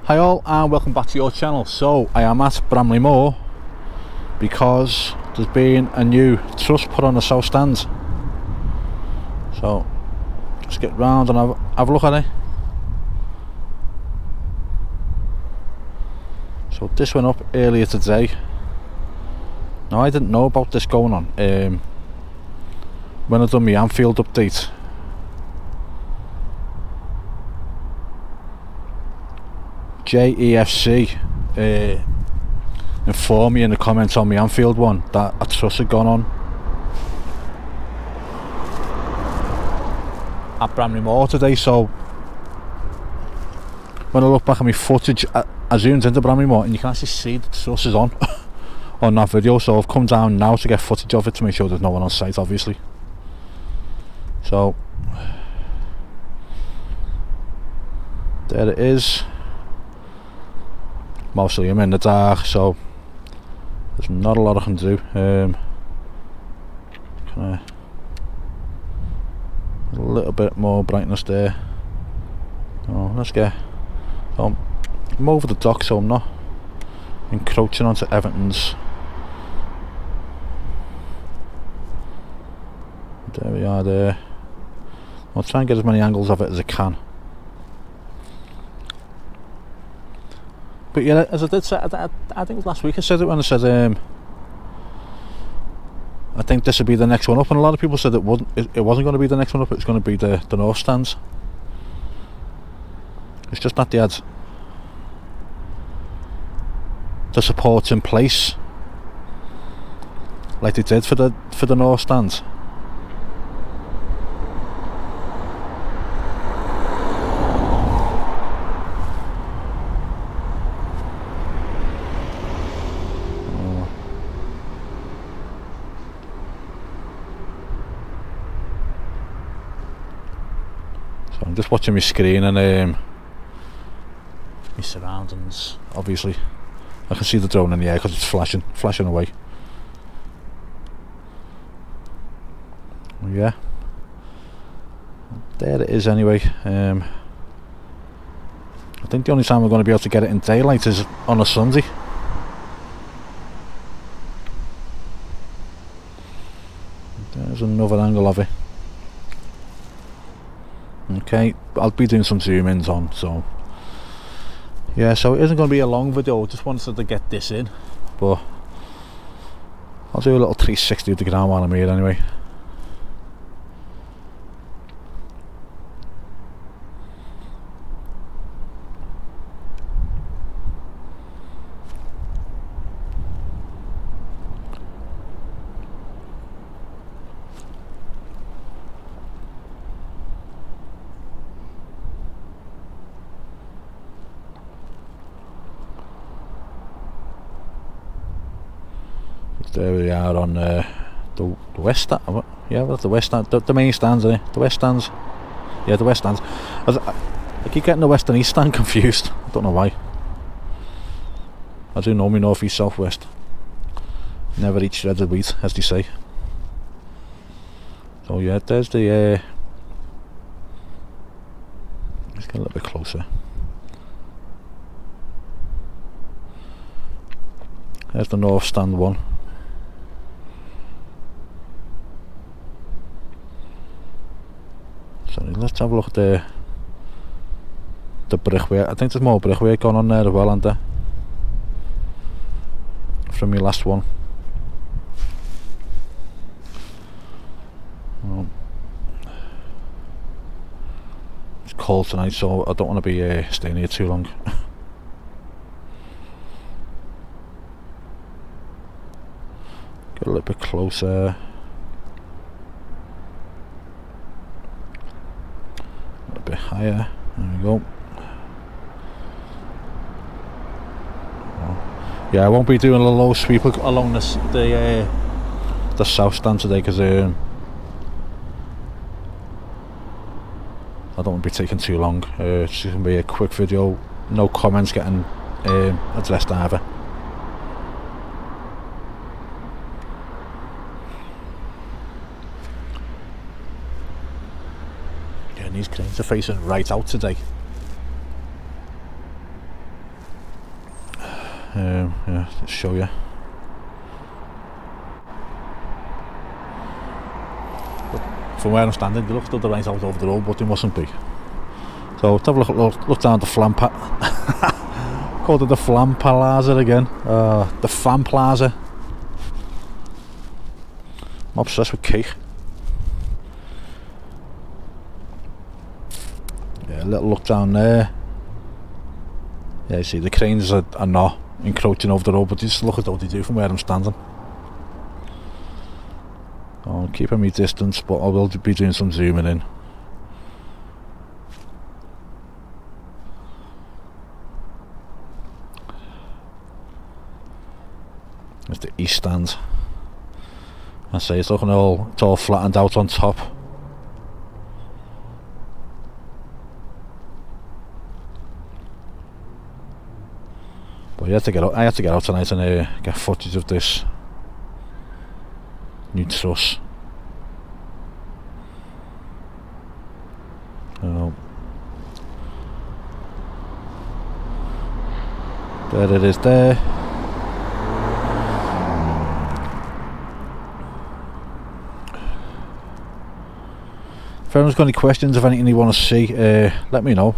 Hi all and welcome back to your channel. So I am at Bramley Moor because there's been a new truss put on the south stand. So let's get round and have a look at it. So this went up earlier today. Now I didn't know about this going on when I done my Anfield update. JEFC informed me in the comments on my Anfield one that a truss had gone on at Bramley Moor today. So when I look back at my footage, I zoomed into Bramley Moor and you can actually see the truss is on on that video. So I've come down now to get footage of it to make sure there's no one on site, obviously. So there it is. Mostly I'm in the dark, so there's not a lot I can do. Can I, a little bit more brightness there. Oh, let's get. I'm over the dock, so I'm not encroaching onto Everton's. There we are. There. I'll try and get as many angles of it as I can. But yeah, as I did say, I think last week I said it when I said I think this would be the next one up, and a lot of people said it wasn't going to be the next one up. It was going to be the north stands. It's just that they had the supports in place like they did for the north stands. I'm just watching my screen and my surroundings. Obviously I can see the drone in the air because it's flashing away. Yeah, there it is anyway. I think the only time we're going to be able to get it in daylight is on a Sunday. There's another angle of it. Okay, I'll be doing some zoom ins on, so yeah, so it isn't going to be a long video. I just wanted to get this in, but I'll do a little 360 of the ground while I'm here anyway. There we are on the west stand. Yeah, that's the west stand. The main stands, isn't it? The west stands. Yeah, the west stands. I keep getting the west and east stand confused. I don't know why. I do know me north, east, south, west. Never eat shredded wheat, as they say. So yeah, there's the. Let's get a little bit closer. There's the north stand one. So let's have a look at the brickwork. I think there's more brickwork going on there as well, isn't there? From your last one. It's cold tonight, so I don't want to be staying here too long. Get a little bit closer. A bit higher. There we go. Yeah, I won't be doing a low sweep along the south stand today because I don't want to be taking too long. It's just going to be a quick video. No comments getting addressed either. Yeah, and these cranes are facing right out today. Yeah, just show you. From where I'm standing, it looks like the rain's out over the road, but it mustn't be. So let's have a look down the Flam called it the Flam Plaza again. The Fan Plaza. I'm obsessed with cake. Yeah, a little look down there. Yeah, you see the cranes are not encroaching over the road, but just look at what they do from where I'm standing. I'm keeping my distance, but I will be doing some zooming in. There's the east stand. I say it's looking it's all flattened out on top. But I had to get out tonight and get footage of this new truss. There it is there. If anyone's got any questions of anything you want to see, let me know.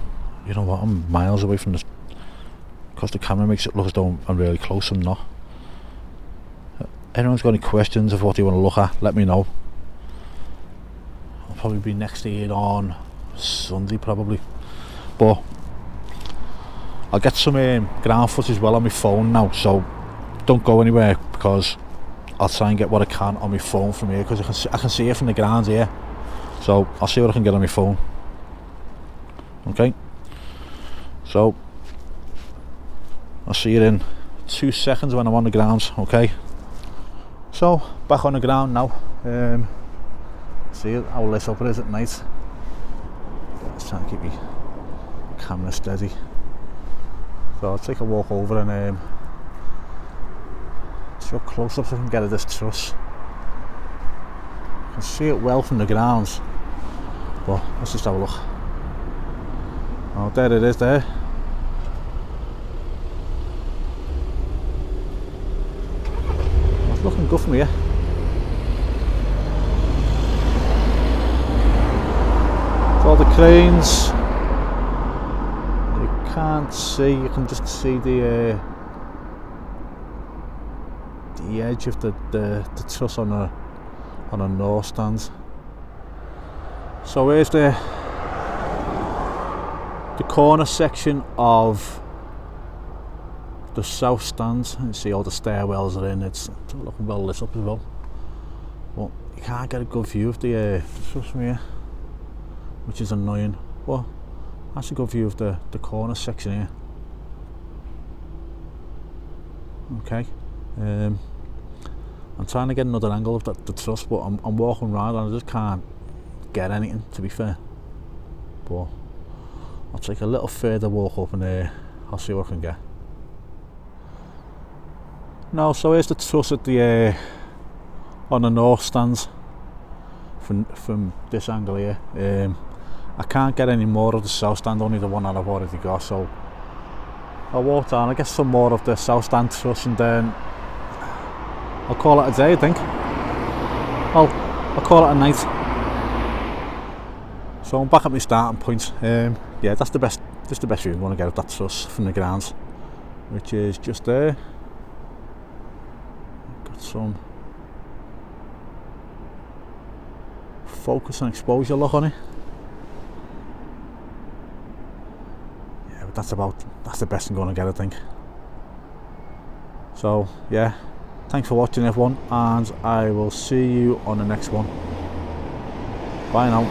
You know what, I'm miles away from this, because the camera makes it look as though I'm really close. I'm not. Anyone's got any questions of what you want to look at, let me know. I'll probably be next here on Sunday probably, but I'll get some ground footage as well on my phone now, so don't go anywhere, because I'll try and get what I can on my phone from here, because I can see it from the ground here. So I'll see what I can get on my phone. Okay, so I'll see you in 2 seconds when I'm on the ground. Okay, so back on the ground now. See how lit up it is at night. Just trying to keep my camera steady. So I'll take a walk over and show close up so I can get at this truss. I can see it well from the ground, but let's just have a look. Oh, there it is there. It's looking good from here. So all the cranes, you can't see, you can just see the edge of the truss on a north stand. So here's the corner section of the south stand. You see all the stairwells are in. It's looking well lit up as well, but you can't get a good view of the truss from here, which is annoying. But that's a good view of the corner section here. Okay, I'm trying to get another angle of the truss, but I'm walking around and I just can't get anything, to be fair. But I'll take a little further walk up and I'll see what I can get. No, so here's the truss at the on the north stands from this angle here. I can't get any more of the south stand, only the one that I've already got, so I'll walk down, I get some more of the south stand truss, and then I'll call it a day, I think. I'll call it a night. So I'm back at my starting point. Yeah, that's the best view you want to get of that truss from the ground, which is just there. Got some focus and exposure lock on it. Yeah, but that's the best I'm going to get, I think. So yeah, thanks for watching everyone, and I will see you on the next one. Bye now.